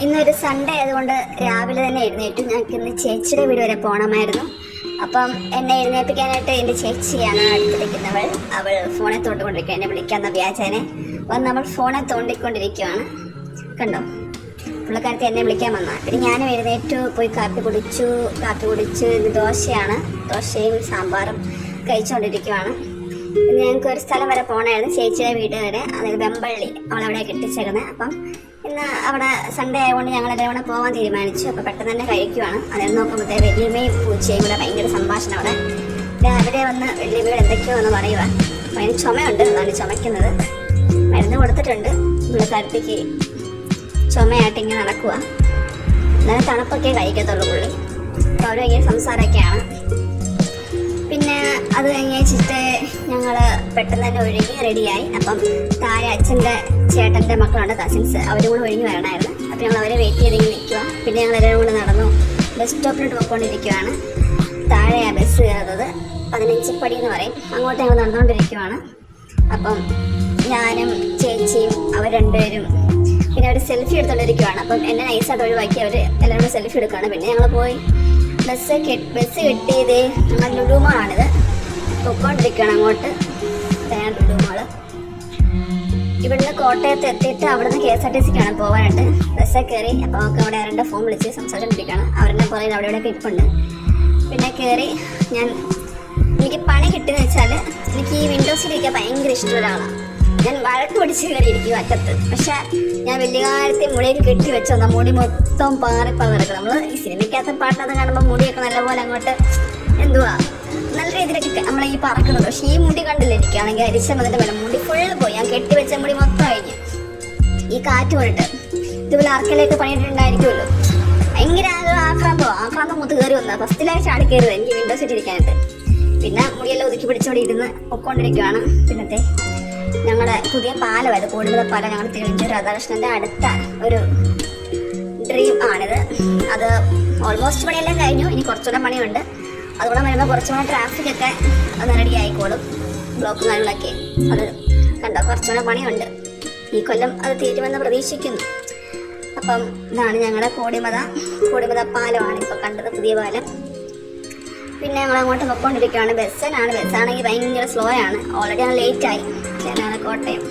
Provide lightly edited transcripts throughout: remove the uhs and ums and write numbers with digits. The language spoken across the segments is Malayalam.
ഇന്നൊരു സൺഡേ ആയതുകൊണ്ട് രാവിലെ തന്നെ എഴുന്നേറ്റു. ഞങ്ങൾക്ക് ഇന്ന് ചേച്ചിയുടെ വീട് വരെ പോകണമായിരുന്നു. അപ്പം എന്നെ എഴുന്നേൽപ്പിക്കാനായിട്ട് എൻ്റെ ചേച്ചിയാണ് അടുത്തിരിക്കുന്നവൾ. അവൾ ഫോണെ തോണ്ടിക്കൊണ്ടിരിക്കുക. എന്നെ വിളിക്കാമെന്ന വ്യാജേനെ വന്ന് നമ്മൾ ഫോണെ തോണ്ടിക്കൊണ്ടിരിക്കുകയാണ്. കണ്ടോ, പുള്ളിക്കാരത്തി എന്നെ വിളിക്കാൻ വന്ന. പിന്നെ ഞാനും എഴുന്നേറ്റു, പോയി കാപ്പി കുടിച്ച് ഇത് ദോശയും സാമ്പാറും കഴിച്ചുകൊണ്ടിരിക്കുകയാണ്. ഇന്ന് ഞങ്ങൾക്ക് ഒരു സ്ഥലം വരെ പോകണമായിരുന്നു, ചേച്ചിയുടെ വീട് വരെ, അതായത് വെമ്പള്ളി. അവളവിടെ കെട്ടിച്ചേക്കുന്നത്. അപ്പം ഇന്ന് അവിടെ സൺഡേ ആയതുകൊണ്ട് ഞങ്ങൾ എല്ലാവരും പോകാൻ തീരുമാനിച്ചു. അപ്പോൾ പെട്ടെന്ന് തന്നെ കഴിക്കുവാണ്. അതായത് നോക്കുമ്പോഴത്തേ വലിയമ്മയും പൂച്ചയും കൂടെ ഭയങ്കര സംഭാഷണം. അവിടെ രാവിലെ വന്ന് വലിയമ്മയോട് എന്തൊക്കെയോ എന്ന് പറയുക. അപ്പോൾ അതിന് ചുമയുണ്ട്, അതാണ് ചുമയ്ക്കുന്നത്. മരുന്ന് കൊടുത്തിട്ടുണ്ട്. പുള്ളിക്കാരത്തേക്ക് ചുമയായിട്ട് ഇങ്ങനെ നടക്കുക. എന്നാലും തണുപ്പൊക്കെ കഴിക്കത്തുള്ളൂ പുള്ളി. അപ്പോൾ അവർ ഭയങ്കര സംസാരമൊക്കെയാണ്. പിന്നെ അത് കഴിഞ്ഞിട്ട് ഞങ്ങൾ പെട്ടെന്ന് തന്നെ ഒരുങ്ങി റെഡിയായി. അപ്പം താഴെ അച്ഛൻ്റെ ചേട്ടൻ്റെ മക്കളുണ്ട്, കസിൻസ്, അവരും കൂടെ ഒരുങ്ങി വരണമായിരുന്നു. അപ്പം ഞങ്ങൾ അവരെ വെയിറ്റ് ചെയ്തെങ്കിൽ നിൽക്കുക. പിന്നെ ഞങ്ങൾ എല്ലാവരും കൂടെ നടന്നു ബസ് സ്റ്റോപ്പിലോട്ട് പോയിക്കൊണ്ടിരിക്കുകയാണ്. താഴെയാണ് ബസ് കയറുന്നത്, 15 പടി എന്ന് പറയും. അങ്ങോട്ട് ഞങ്ങൾ നടന്നുകൊണ്ടിരിക്കുകയാണ്. അപ്പം ഞാനും ചേച്ചിയും അവർ രണ്ടുപേരും പിന്നെ അവർ സെൽഫി എടുത്തുകൊണ്ടിരിക്കുകയാണ്. അപ്പം എന്നെ നൈസായിട്ട് ഒഴിവാക്കി അവർ എല്ലാവരും കൂടെ സെൽഫി എടുക്കുകയാണ്. പിന്നെ ഞങ്ങൾ പോയി ബസ് കിട്ടിയത് ഞങ്ങൾ ലുലുമാളാണിത്. പൊക്കോണ്ടിരിക്കുകയാണ് അങ്ങോട്ട്. ലുലുമാള് ഇവിടുന്ന് കോട്ടയത്ത് എത്തിയിട്ട് അവിടുന്ന് KSRTCക്കാണ് പോകാനായിട്ട് ബസ്സിൽ കയറി. അപ്പോൾ അവർക്ക് അവിടെ ആരുടെ ഫോൺ വിളിച്ച് സംസാരിച്ചുകൊണ്ടിരിക്കുകയാണ്. അവരുടെ പുറകിൽ അവിടെ ഇവിടെ ഇരിപ്പുണ്ട്. പിന്നെ കയറി എനിക്ക് പണി കിട്ടിയെന്ന് വെച്ചാൽ എനിക്ക് ഈ വിൻഡോസിലിരിക്കാൻ ഭയങ്കര ഇഷ്ടമുള്ള ഒരാളാണ്. ഞാൻ വഴക്ക് പിടിച്ച് കയറിയിരിക്കും അറ്റത്ത്. പക്ഷെ ഞാൻ വലിയ കാര്യത്തിൽ മുടിയൊക്കെ കെട്ടി വെച്ചോന്ന മുടി മൊത്തം പാറിപ്പറക്കും. നമ്മൾ ഈ സിനിമയ്ക്കകത്ത് പാട്ടിനകത്ത് കാണുമ്പോൾ മുടിയൊക്കെ നല്ലപോലെ അങ്ങോട്ട് നല്ല രീതിയിലൊക്കെ നമ്മൾ ഈ പറക്കുന്നത്. പക്ഷെ ഈ മുടി കണ്ടില്ല, എനിക്കാണെങ്കിൽ അരിച്ച വന്നിട്ട് വേണം. മുടി ഫുള്ള് പോയി. ഞാൻ കെട്ടിവെച്ച മുടി മൊത്തം കഴിഞ്ഞ് ഈ കാറ്റ് പോയിട്ട് ഇതുപോലെ അർക്കലൊക്കെ പണിയിട്ടുണ്ടായിരിക്കുമല്ലോ. ഭയങ്കര ആക്രാന്തം മുത്ത് കയറി വന്നത്. ഫസ്റ്റിലായി ചാടി കയറുന്നത് എനിക്ക് വിൻഡോ സീറ്റ് ഇരിക്കാനായിട്ട്. പിന്നെ മുടിയെല്ലാം ഒതുക്കി പിടിച്ചോടെ ഇരുന്ന് പൊക്കോണ്ടിരിക്കുകയാണ്. പിന്നത്തെ ഞങ്ങളുടെ പുതിയ പാലമായത്, കോടിമത പാലം. ഞങ്ങൾ തിരുവഞ്ചൂർ രാധാകൃഷ്ണൻ്റെ അടുത്ത ഒരു ഡ്രീം ആണിത്. അത് ഓൾമോസ്റ്റ് പണിയെല്ലാം കഴിഞ്ഞു. ഇനി കുറച്ചുകൂടെ പണിയുണ്ട്. അതുകൂടെ വരുമ്പോൾ കുറച്ചുകൂടെ ട്രാഫിക്കൊക്കെ ഒന്ന് റെഡി ആയിക്കോളും. ബ്ലോക്ക് കാര്യങ്ങളൊക്കെ അത് കണ്ടോ, കുറച്ചുകൂടെ പണിയുണ്ട്. ഈ കൊല്ലം അത് തീരുമെന്ന് പ്രതീക്ഷിക്കുന്നു. അപ്പം ഇതാണ് ഞങ്ങളുടെ കോടിമത പാലമാണ് ഇപ്പോൾ കണ്ടത്, പുതിയ പാലം. പിന്നെ ഞങ്ങൾ അങ്ങോട്ട് പൊയ്ക്കൊണ്ടിരിക്കുകയാണ്. ബസ്സാണെങ്കിൽ ഭയങ്കര സ്ലോ ആണ്. ഓൾറെഡി ഞങ്ങൾ ലേറ്റായി. ചേനാണ് കോട്ടയം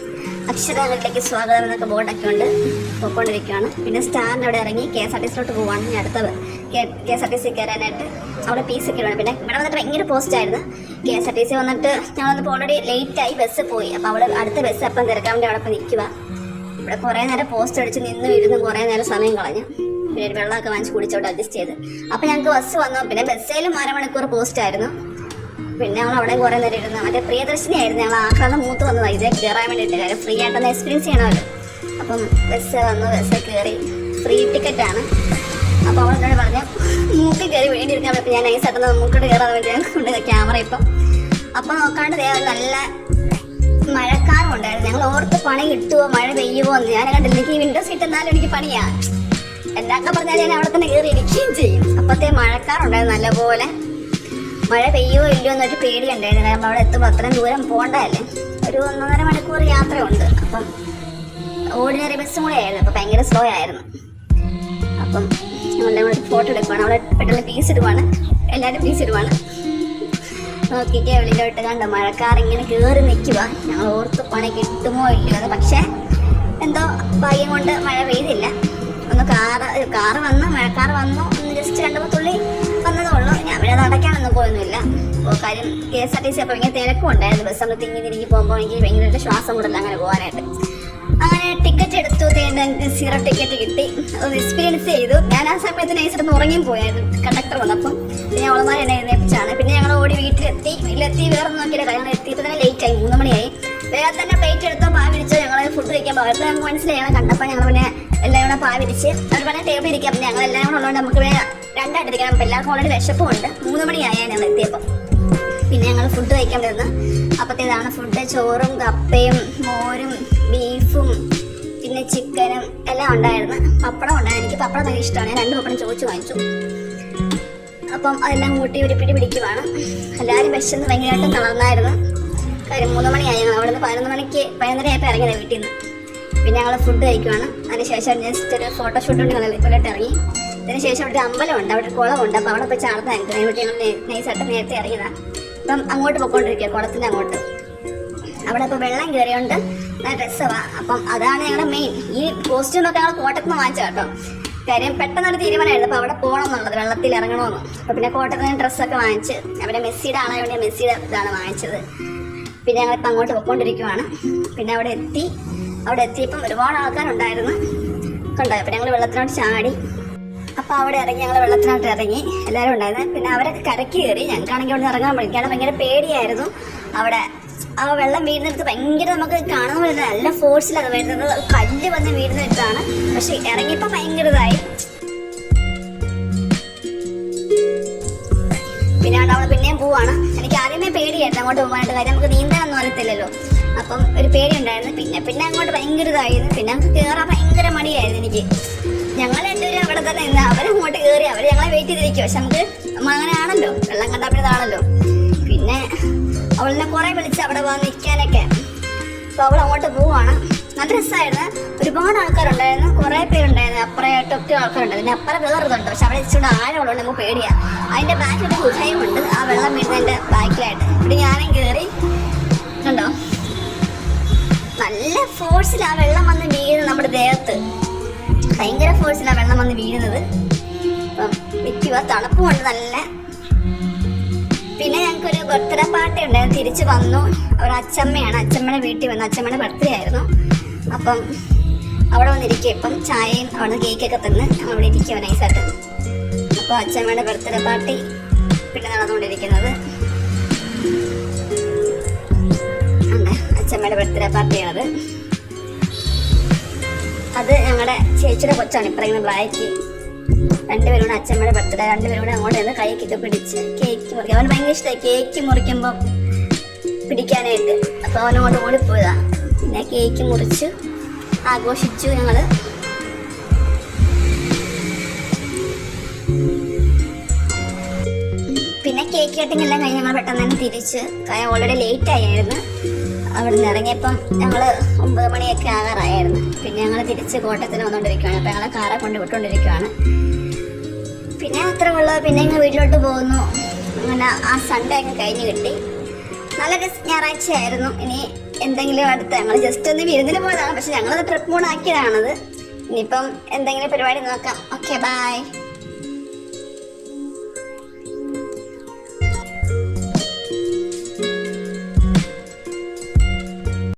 അക്ഷരങ്ങളിലേക്ക് സ്വാഗതം എന്നൊക്കെ ബോർഡൊക്കെ ഉണ്ട്. പൊയ്ക്കൊണ്ടിരിക്കുകയാണ്. പിന്നെ സ്റ്റാൻഡ് അവിടെ ഇറങ്ങി KSRTCയിലോട്ട് പോവാണ്. ഇനി അടുത്തത് KSRTC കയറാനായിട്ട് അവിടെ പീസൊക്കെ വേണം. പിന്നെ ഇവിടെ വന്നിട്ട് ഭയങ്കര പോസ്റ്റായിരുന്നു. KSRTC വന്നിട്ട് ഞങ്ങളൊന്നിപ്പോൾ ഓൾറെഡി ലേറ്റായി, ബസ് പോയി. അപ്പോൾ അവിടെ അടുത്ത ബസ് അപ്പം തിരക്കാൻ വേണ്ടി അവിടെ നിൽക്കുക. ഇവിടെ കുറേ നേരം പോസ്റ്റ് അടിച്ച് ഇരുന്ന് കുറേ നേരം സമയം കളഞ്ഞു. പിന്നെ വെള്ളമൊക്കെ വാങ്ങിച്ച് കുടിച്ചോട്ട് അഡ്ജസ്റ്റ് ചെയ്ത്. അപ്പോൾ ഞങ്ങൾക്ക് ബസ് വന്നു. പിന്നെ ബസ്സിലും അരമണിക്കൂർ പോസ്റ്റായിരുന്നു. പിന്നെ ഞങ്ങൾ അവിടെ കുറേ നേരം ഇരുന്നു. മറ്റേ പ്രിയദർശിനി ആയിരുന്നു. ഞങ്ങൾ ആക്രാന്തം മൂത്ത് വന്നതാണ് ഇതേ കയറാൻ വേണ്ടിയിട്ട്. കാര്യം ഫ്രീ ആയിട്ടൊന്ന് എക്സ്പീരിയൻസ് ചെയ്യണമല്ലോ. അപ്പം ബസ് വന്നു, ബസ്സിൽ കയറി. ഫ്രീ ടിക്കറ്റാണ്. അപ്പോൾ അവളെന്നോട് പറഞ്ഞു മൂക്കിൽ കയറി വേണ്ടിയിരിക്കാൻ പറ്റും. ഞാൻ നൈസായിട്ടൊന്ന് മൂക്കോട്ട് കയറാൻ വേണ്ടി ഞാൻ കൊണ്ട് ക്യാമറ ഇപ്പം. അപ്പം നോക്കാണ്ട് നല്ല മഴക്കാറും ഉണ്ടായിരുന്നു. ഞങ്ങൾ ഓർത്ത് പണി കിട്ടുമോ മഴ പെയ്യുമോ എന്ന് ഞാൻ കണ്ടില്ല. എനിക്ക് ഈ വിൻഡോ സീറ്റ് എന്നാലും എനിക്ക് പണിയാണ്. എന്നൊക്കെ പറഞ്ഞാൽ ഞാൻ അവിടെ തന്നെ കയറി ഇരിക്കുകയും ചെയ്യും. അപ്പോഴത്തെ മഴക്കാറുണ്ടായിരുന്നു നല്ലപോലെ. മഴ പെയ്യുമോ ഇല്ലയോ എന്നൊരു പേടിയുണ്ടായിരുന്നു. കാരണം അവിടെ എത്തുമ്പോൾ അത്രയും ദൂരം പോകണ്ടതല്ലേ, ഒരു 1.5 മണിക്കൂർ യാത്രയുണ്ട്. അപ്പം ഓർഡിനറി ബസ്സും കൂടെ ആയിരുന്നു. അപ്പോൾ ഭയങ്കര സ്ലോ ആയിരുന്നു. അപ്പം ഞങ്ങളുടെ അവിടെ ഫോട്ടോ എടുക്കുവാണ്. അവിടെ പെട്ടെന്ന് പീസ് ഇടുവാണ്. എല്ലാവരും പീസ് ഇടുവാണ്. നോക്കിക്കേ വെളിയിലോട്ട് കണ്ടോ, മഴക്കാർ ഇങ്ങനെ കയറി നിൽക്കുക. ഞങ്ങൾ ഓർത്ത് പണി കിട്ടുമോ ഇല്ലയോ എന്ന്. പക്ഷേ എന്തോ ഭാഗ്യം കൊണ്ട് മഴ പെയ്തില്ല. ഒന്ന് കാറ് വന്നു, മഴക്കാറ് വന്നു. ഒന്ന് ജസ്റ്റ് 2-3 തുള്ളി വന്നതേ ഉള്ളൂ. ഞാൻ പിന്നെ അത് അടയ്ക്കാനൊന്നും പോയൊന്നുമില്ല. അപ്പോൾ കാര്യം KSRTC അപ്പോൾ ഭയങ്കര തിരക്കും ഉണ്ടായിരുന്നു. ബസ് നമ്മൾ തിങ്ങി പോകുമ്പോൾ എനിക്ക് ഭയങ്കര ശ്വാസം കൂടല്ല അങ്ങനെ പോകാനായിട്ട്. അങ്ങനെ ടിക്കറ്റ് എടുത്തു. 0 ടിക്കറ്റ് കിട്ടി. അത് എക്സ്പീരിയൻസ് ചെയ്തു. ഞാൻ ആ സമയത്ത് നൈസായിട്ട് ഉറങ്ങിയും പോയായിരുന്നു. കണ്ടക്ടർ വന്നപ്പം പിന്നെ അവളമാരെ എന്നെ എഴുന്നേപ്പിച്ചാണ്. പിന്നെ ഞങ്ങൾ ഓടി വീട്ടിലെത്തി. വേറെ നോക്കിയില്ല. ഞങ്ങൾ എത്തിയപ്പോൾ തന്നെ ലേറ്റായി, 3 മണിയായി. വേറെ തന്നെ പ്ലേറ്റ് എടുത്തോ പാ വിരിച്ചോ. ഞങ്ങൾ ഫുഡ് കഴിക്കാൻ പോകരുത് ഞങ്ങൾക്ക് മനസ്സിലായി. കണ്ടപ്പോൾ ഞങ്ങൾ പിന്നെ എല്ലാവരും കൂടെ പാ വിരിച്ച് അവർ പറഞ്ഞാൽ ടേബിൾ ഇരിക്കാം. പിന്നെ ഞങ്ങൾ എല്ലാവരും കൂടെ ഉള്ളതുകൊണ്ട് നമുക്ക് വേറെ രണ്ടായിട്ടിരിക്കണം. അപ്പോൾ എല്ലാവർക്കും ഓൾറെഡി വിശപ്പും ഉണ്ട്. 3 മണിയായി ഞങ്ങൾ എത്തിയപ്പോൾ. പിന്നെ ഞങ്ങൾ ഫുഡ് കഴിക്കാൻ വരുന്നത്. അപ്പോഴത്തേതാണ് ഫുഡ്. ചോറും കപ്പയും മോരും ബീഫും പിന്നെ ചിക്കനും എല്ലാം ഉണ്ടായിരുന്നു. പപ്പടം ഉണ്ടായിരുന്നു. എനിക്ക് പപ്പടം ഭയങ്കര ഇഷ്ടമാണ്. ഞാൻ 2 പപ്പടം ചോദിച്ചു വാങ്ങിച്ചു. അപ്പം അതെല്ലാം കൂട്ടി ഉരുപ്പിടി പിടിക്കുവാണ്. എല്ലാവരും വിശന്ന് ഭയങ്കരമായിട്ടും തളർന്നായിരുന്നു. കാര്യം 3 മണിയായി. അവിടെ നിന്ന് 11 മണിക്ക് 11:30 ആയപ്പോൾ ഇറങ്ങിയത് വീട്ടിൽ നിന്ന്. പിന്നെ ഞങ്ങൾ ഫുഡ് കഴിക്കുവാണ്. അതിനുശേഷം ജസ്റ്റ് ഒരു ഫോട്ടോഷൂട്ട് കൊണ്ട് ഞങ്ങൾ വെളിയിലോട്ട് ഇറങ്ങി. അതിനുശേഷം അവിടെ ഒരു അമ്പലമുണ്ട്, അവിടെ ഒരു കുളമുണ്ട്. അപ്പോൾ അവിടെ പോയി ചാർത്തായിരുന്നു. അതിനുവേണ്ടി ഞങ്ങൾ നൈസായിട്ട് നേരത്തെ ഇറങ്ങിയതാണ്. അപ്പം അങ്ങോട്ട് പോയിക്കൊണ്ടിരിക്കുക, കുളത്തിൻ്റെ അങ്ങോട്ട്. അവിടെ ഇപ്പോൾ വെള്ളം കയറിയോണ്ട് നല്ല രസമാണ്. അപ്പം അതാണ് ഞങ്ങളുടെ മെയിൻ. ഈ കോസ്റ്റ്യൂമൊക്കെ ഞങ്ങൾ കോട്ടയത്ത് നിന്ന് വാങ്ങിച്ച കേട്ടോ. കാര്യം പെട്ടെന്നൊരു തീരുമാനമായിരുന്നു. അപ്പോൾ അവിടെ പോകണം എന്നുള്ളത്, വെള്ളത്തിൽ ഇറങ്ങണമെന്ന്. അപ്പോൾ പിന്നെ കോട്ടയത്ത് നിന്ന് ഡ്രസ്സൊക്കെ വാങ്ങിച്ച് അവിടെ മെസ്സിയുടെ ആളായതുകൊണ്ട് മെസ്സിയുടെ ഇതാണ് വാങ്ങിച്ചത്. പിന്നെ ഞങ്ങളിപ്പോൾ അങ്ങോട്ട് പോയിക്കൊണ്ടിരിക്കുവാണ്. പിന്നെ അവിടെ എത്തിയപ്പം ഒരുപാട് ആൾക്കാരുണ്ടായിരുന്നു, കണ്ടോ. അപ്പം ഞങ്ങൾ വെള്ളത്തിനോട്ട് ചാടി. അപ്പോൾ അവിടെ ഇറങ്ങി, ഞങ്ങൾ വെള്ളത്തിനോട്ട് ഇറങ്ങി, എല്ലാവരും ഉണ്ടായിരുന്നു. പിന്നെ അവരൊക്കെ കരയ്ക്ക് കയറി. ഞങ്ങൾക്കാണെങ്കിൽ അവിടെ ഇറങ്ങാൻ പഠിക്കാണ് ഭയങ്കര പേടിയായിരുന്നു. അവിടെ ആ വെള്ളം വീഴുന്നിടത്ത് ഭയങ്കര നമുക്ക് കാണാൻ പറ്റുന്നത് നല്ല ഫോഴ്സിലാണ് വരുന്നത്. കല്ല് വന്ന് വീഴുന്നിടത്താണ്. പക്ഷെ ഇറങ്ങിയപ്പോൾ ഭയങ്കര ഇതായി. പിന്നെ അവിടെ പിന്നെയും പോവാണ്. എനിക്ക് ആദ്യമേ പേടിയായിരുന്നു അങ്ങോട്ട് പോകാനായിട്ട്. കാര്യം നമുക്ക് നീന്താനൊന്നും അറിയത്തില്ലല്ലോ. അപ്പം ഒരു പേടി ഉണ്ടായിരുന്നു. പിന്നെ അങ്ങോട്ട് ഭയങ്കര ഇതായിരുന്നു. പിന്നെ നമുക്ക് കയറാൻ ഭയങ്കര മടിയായിരുന്നു എനിക്ക്. ഞങ്ങൾ രണ്ടുപേരും അവിടെ തന്നെ നിന്ന് അവരങ്ങോട്ട് കയറി. അവർ ഞങ്ങളെ വെയിറ്റ് ചെയ്തിരിക്കും. പക്ഷെ നമുക്ക് അങ്ങനെ ആണല്ലോ, വെള്ളം കണ്ടപ്പോഴതാണല്ലോ. പിന്നെ അവളിനെ കുറെ വിളിച്ച് അവിടെ വന്ന് നിൽക്കാനൊക്കെ. അപ്പോൾ അവൾ അങ്ങോട്ട് പോവാണ്. നല്ല രസമായിരുന്നു. ഒരുപാട് ആൾക്കാരുണ്ടായിരുന്നു, കുറേ പേരുണ്ടായിരുന്നു. അപ്പുറമായിട്ടൊക്കെ ആൾക്കാരുണ്ടായിരുന്നു. പിന്നെ അപ്പുറം വേറൊരുതുണ്ട്, പക്ഷെ അവിടെ ഇച്ചിരി ആഴമുള്ളത് നമുക്ക് പേടിയാണ്. അതിൻ്റെ ബാക്കിലൊരു ഗുഹയുമുണ്ട്, ആ വെള്ളം വീഴുന്നതിൻ്റെ ബാക്കിലായിട്ട്. ഇവിടെ ഞാനും കയറി, കണ്ടോ. നല്ല ഫോഴ്സിൽ ആ വെള്ളം വന്ന് വീഴുന്നത് നമ്മുടെ ദേഹത്ത്. ഭയങ്കര ഫോഴ്സിലാണ് വെള്ളം വന്ന് വീഴുന്നത്. അപ്പം വിറ്റുക തണുപ്പുമുണ്ട് നല്ല. പിന്നെ ഞങ്ങൾക്കൊരു ബർത്ത്ഡേ പാർട്ടി ഉണ്ടായിരുന്നു. തിരിച്ച് വന്നു. അവിടെ അച്ചമ്മയാണ്, അച്ചമ്മയുടെ വീട്ടിൽ വന്നു. അച്ചമ്മയുടെ ബർത്ത്ഡേ ആയിരുന്നു. അപ്പം അവിടെ വന്നിരിക്കുക. ഇപ്പം ചായയും അവിടെ കേക്കൊക്കെ തന്ന് ഞങ്ങൾ ഇവിടെ ഇരിക്കുക നൈസായിട്ട്. അപ്പോൾ അച്ചമ്മയുടെ ബർത്ത്ഡേ പാർട്ടി പിന്നെ നടന്നുകൊണ്ടിരിക്കുന്നത്. അച്ചമ്മയുടെ ബർത്ത്ഡേ പാർട്ടിയാണത്. അത് ഞങ്ങളുടെ ചേച്ചിയുടെ കൊച്ചാണ്, ഇപ്പറയുന്ന ബ്ലാക്ക്. രണ്ടുപേരും അച്ഛമ്മയുടെ ബർത്ത്ഡേ. രണ്ടുപേരും അങ്ങോട്ട് നിന്ന് കൈക്കൊക്കെ പിടിച്ച് കേക്ക് മുറിക്കും. അവന് ഭയങ്കര ഇഷ്ടമായി കേക്ക് മുറിക്കുമ്പോൾ പിടിക്കാനായിട്ട്. അപ്പോൾ അവനങ്ങോട്ട് ഓടിപ്പോയതാ. പിന്നെ കേക്ക് മുറിച്ച് ആഘോഷിച്ചു ഞങ്ങൾ. പിന്നെ കേക്ക് കട്ടിങ് എല്ലാം കഴിഞ്ഞ് ഞങ്ങൾ പെട്ടെന്ന് തന്നെ തിരിച്ച്. കാര്യം ഓൾറെഡി ലേറ്റ് ആയിരുന്നു. അവിടെ നിന്ന് ഇറങ്ങിയപ്പം ഞങ്ങൾ 9 മണിയൊക്കെ ആകാറായിരുന്നു. പിന്നെ ഞങ്ങൾ തിരിച്ച് കോട്ടയത്തിന് വന്നുകൊണ്ടിരിക്കുകയാണ്. അപ്പോൾ ഞങ്ങളെ കാറെ കൊണ്ട് വിട്ടുകൊണ്ടിരിക്കുകയാണ്. പിന്നെ അത്ര ഉള്ളത്. പിന്നെ ഞങ്ങൾ വീട്ടിലോട്ട് പോകുന്നു. അങ്ങനെ ആ സൺഡേ ഒക്കെ കഴിഞ്ഞ് കിട്ടി. നല്ല ഞായറാഴ്ച ആയിരുന്നു. ഇനി എന്തെങ്കിലും അടുത്ത ഞങ്ങൾ ജസ്റ്റ് ഒന്ന് വിരുന്നിന് പോയതാണ്. പക്ഷെ ഞങ്ങളത് ട്രിപ്പ് മൂഡ് ആക്കിയതാണത്. ഇനിയിപ്പം എന്തെങ്കിലും പരിപാടി നോക്കാം. Okay, by.